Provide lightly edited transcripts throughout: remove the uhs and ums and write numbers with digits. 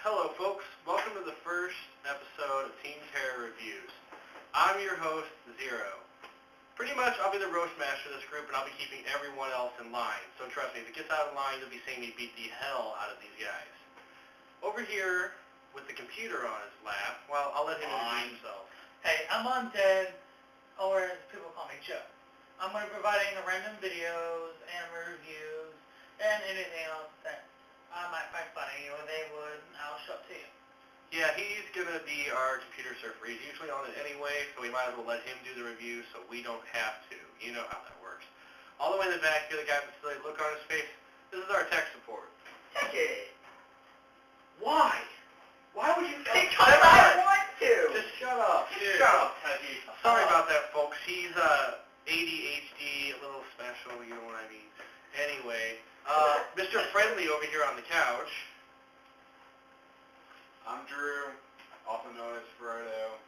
Hello folks, welcome to the first episode of Team Terror Reviews. I'm your host, Zero. Pretty much I'll be the roast master of this group and I'll be keeping everyone else in line. So trust me, if it gets out of line, you'll be seeing me beat the hell out of these guys. Over here, with the computer on his lap, well, I'll let him introduce himself. Hey, I'm Undead, or as people call me, Joe. I'm going to be providing the random videos, anime reviews, and anything else that I might find funny or they would, I'll show it to you. Yeah, he's going to be our computer surfer. He's usually on it anyway, so we might as well let him do the review so we don't have to. You know how that works. All the way in the back here, the guy with the silly look on his face, this is our tech support. Techhy! Why? Why would you think Because I want to! Just shut up. Just shut up, Techhy. Sorry about that, folks. He's ADHD, a little special, you know what I mean. Anyway, Mr. Friendly over here on the couch. I'm Drew, also known as Frodo.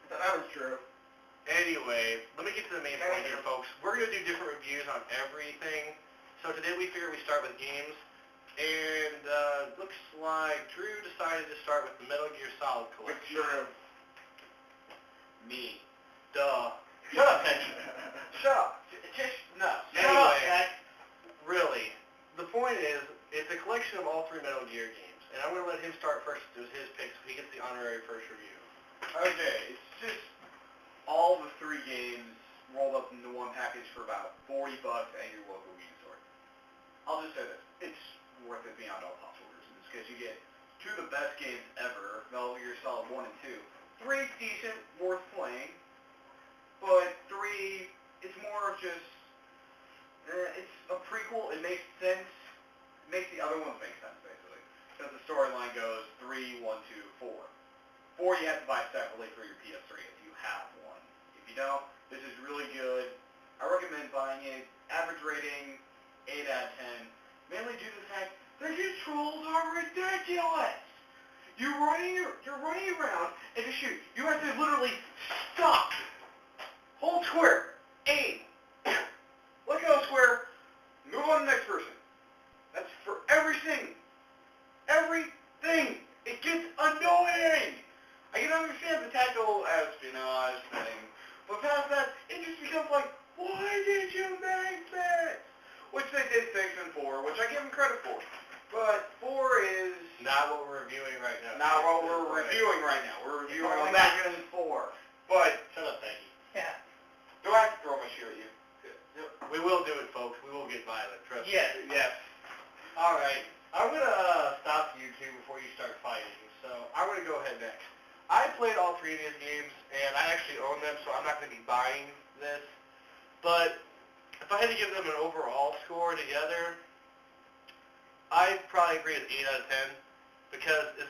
That was true. Anyway, let me get to the main point here, folks. We're going to do different reviews on everything. So today we figured we start with games. And looks like Drew decided to start with the Metal Gear Solid collection. Me. Duh. Shut up, Techy. Shut up. No. Anyway, really, the point is, it's a collection of all three Metal Gear games. And I'm going to let him start first. It was his pick, so he gets the honorary first review. Okay, it's just all the three games rolled up into one package for about $40 at your local game store. I'll just say this. It's worth it beyond all possible reasons, because you get two of the best games ever, Metal Gear Solid 1 and 2. 3's decent, worth playing, but 3, it's more of just, it's a prequel, it makes sense, it makes the other ones make sense, basically, because the storyline goes 3, 1, 2, 4. 4 you have to buy separately for your PS3 if you have one. If you don't, this is really good. I recommend buying it. Average rating, 8 out of 10. Mainly due to the fact the controls are ridiculous. You're running around and to shoot, you have to literally stop, hold square, aim, let go square, move on to the next person. That's for everything. Everything. It gets annoying. I can understand the tactical espionage thing, but past that, it just becomes like, why did you make this? Which they did fix in 4, which I give them credit for. But 4 is Not what we're reviewing right now. not what we're reviewing right now. We're reviewing on Megan 4. But Shut up, Techy. Yeah. do I have to throw my shoe at you? We will do it, folks. We will get violent. Trust me. Yes. All right. I'm going to stop you two before you start fighting. So I'm going to go ahead next. I played all three of these games, and I actually own them, so I'm not going to be buying this. But if I had to give them an overall score together, I'd probably agree with 8 out of 10. Because as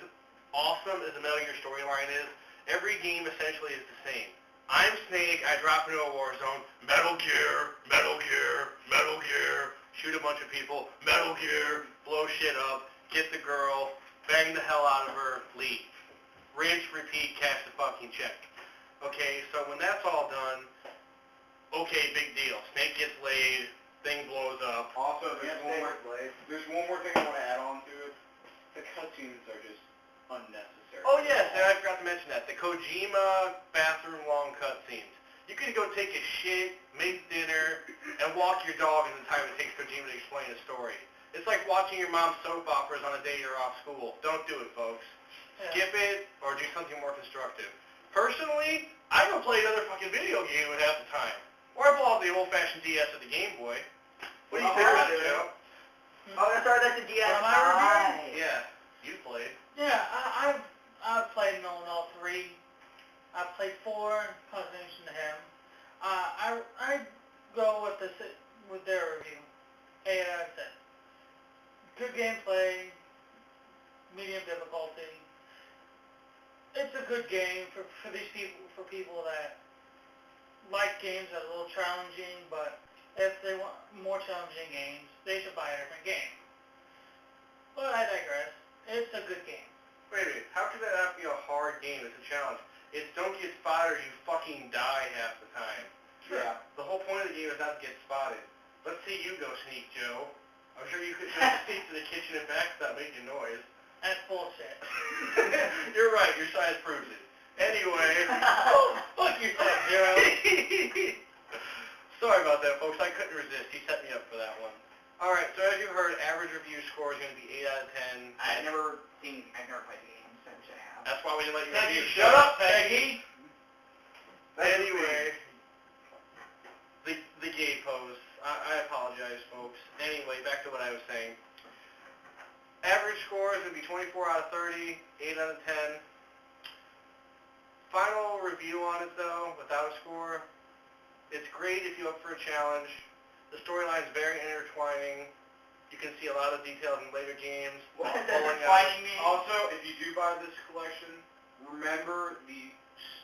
awesome as the Metal Gear storyline is, every game essentially is the same. I'm Snake, I drop into a war zone, Metal Gear, Metal Gear, Metal Gear, shoot a bunch of people, Metal Gear, blow shit up, get the girl, bang the hell out of her, leave. Rinse, repeat, cash the fucking check. Okay, so when that's all done, okay, big deal. Snake gets laid, thing blows up. Also, there's one more thing I want to add on to it. The cutscenes are just unnecessary. Oh yes, and I forgot to mention that. The Kojima bathroom long cutscenes. You could go take a shit, make dinner, and walk your dog in the time it takes Kojima to explain a story. It's like watching your mom's soap operas on a day you're off school. Don't do it, folks. Yeah. Skip it, or do something more constructive. Personally, I go play another fucking video game with half the time. Or I pull out the old-fashioned DS or the Game Boy. What do you think about it, Joe? Oh, sorry, that's a DS. Am I reviewing? Yeah, you played. Yeah, I've played all three. I've played 4, conversation to him. I go with their review. 8 out of 10. Good gameplay, medium difficulty. It's a good game for these people, for people that like games that are a little challenging, but if they want more challenging games, they should buy a different game. But I digress. It's a good game. Wait a minute, how could that not be a hard game? It's a challenge. It's don't get spotted or you fucking die half the time. Yeah. The whole point of the game is not to get spotted. Let's see you go, Sneak Joe. I'm sure you could just sneak to the kitchen and back without making noise. That's bullshit. You're right. Your science proves it. Anyway. Oh, fuck you, Zero. Sorry about that, folks. I couldn't resist. He set me up for that one. All right. So as you heard, average review score is going to be 8 out of 10. I've never played the game, so I should have. That's why we didn't let you Techhy, review. shut up, Techhy. Anyway, the gay pose. I apologize, folks. Anyway, back to what I was saying. Average score is going to be 24 out of 30, 8 out of 10. Final review on it, though, without a score. It's great if you're up for a challenge. The storyline's very intertwining. You can see a lot of details in later games. What does Pulling intertwining mean? Also, if you do buy this collection, remember the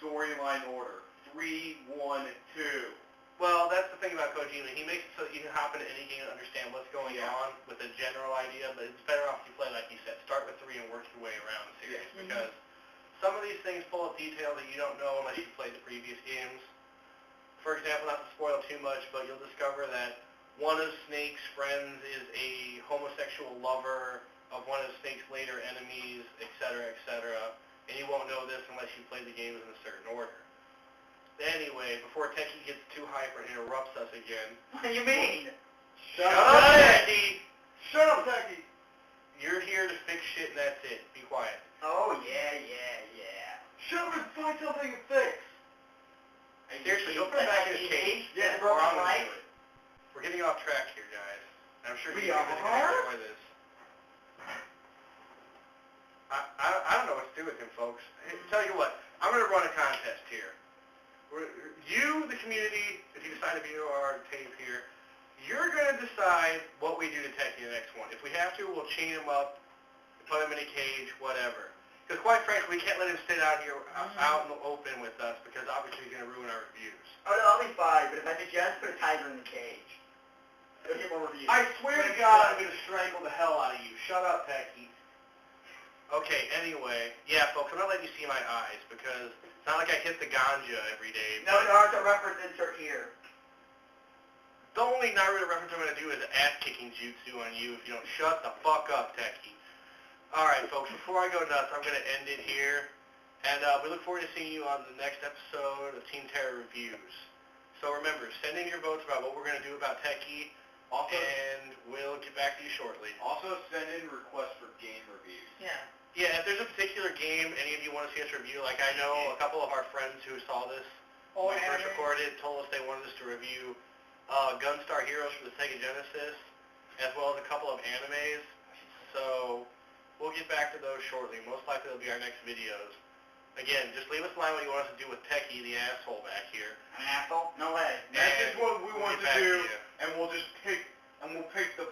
storyline order. 3, 1, 2. Well, that's the thing about Kojima. He makes it so that you can hop into any game and understand what's going on with a general idea, but it's better off if you play, like you said, start with 3 and work your way around the series, because some of these things pull up detail that you don't know unless you played the previous games. For example, not to spoil too much, but you'll discover that one of Snake's friends is a homosexual lover of one of Snake's later enemies, etc., etc., and you won't know this unless you play the games in a certain order. Anyway, before Techy gets too hyper and interrupts us again. What do you mean? Shut up, Techy! Shut up, Techy! You're here to fix shit and that's it. Be quiet. Oh, yeah. Shut up and find something to fix. Seriously, go put him back in his cage. Yeah, Or I'm broken gonna life. do it. We're getting off track here, guys. I'm sure We you guys are going are? to enjoy this. I don't know what to do with him, folks. Hey, tell you what, I'm going to run a contest here. You, the community, if you decide to be our tape here, you're going to decide what we do to Techy in the next one. If we have to, we'll chain him up, put him in a cage, whatever. Because quite frankly, we can't let him sit out here out in the open with us because obviously he's going to ruin our reviews. Oh, no, I'll be fine, but if I suggest put a tiger in the cage, it'll get more reviews. I swear to God, I'm going to strangle the hell out of you. Shut up, Techy. Okay, anyway, yeah, folks, I'm not letting you see my eyes because it's not like I hit the ganja every day. No, Naruto reference insert here. The only Naruto reference I'm going to do is ass-kicking jutsu on you if you don't shut the fuck up, Techy. Alright, folks, before I go nuts, I'm going to end it here. And we look forward to seeing you on the next episode of Team Terror Reviews. So remember, send in your votes about what we're going to do about Techy, and we'll get back to you shortly. Also, send in requests for game reviews. Yeah. Yeah, if there's a particular game any of you want to see us review, like I know a couple of our friends who saw this Or when we first anime. recorded told us they wanted us to review Gunstar Heroes for the Sega Genesis, as well as a couple of animes. So we'll get back to those shortly. Most likely they'll be our next videos. Again, just leave us a line what you want us to do with Techy, the asshole back here. An asshole? No way. That's just what we we'll want get to back do, to you. and we'll just pick the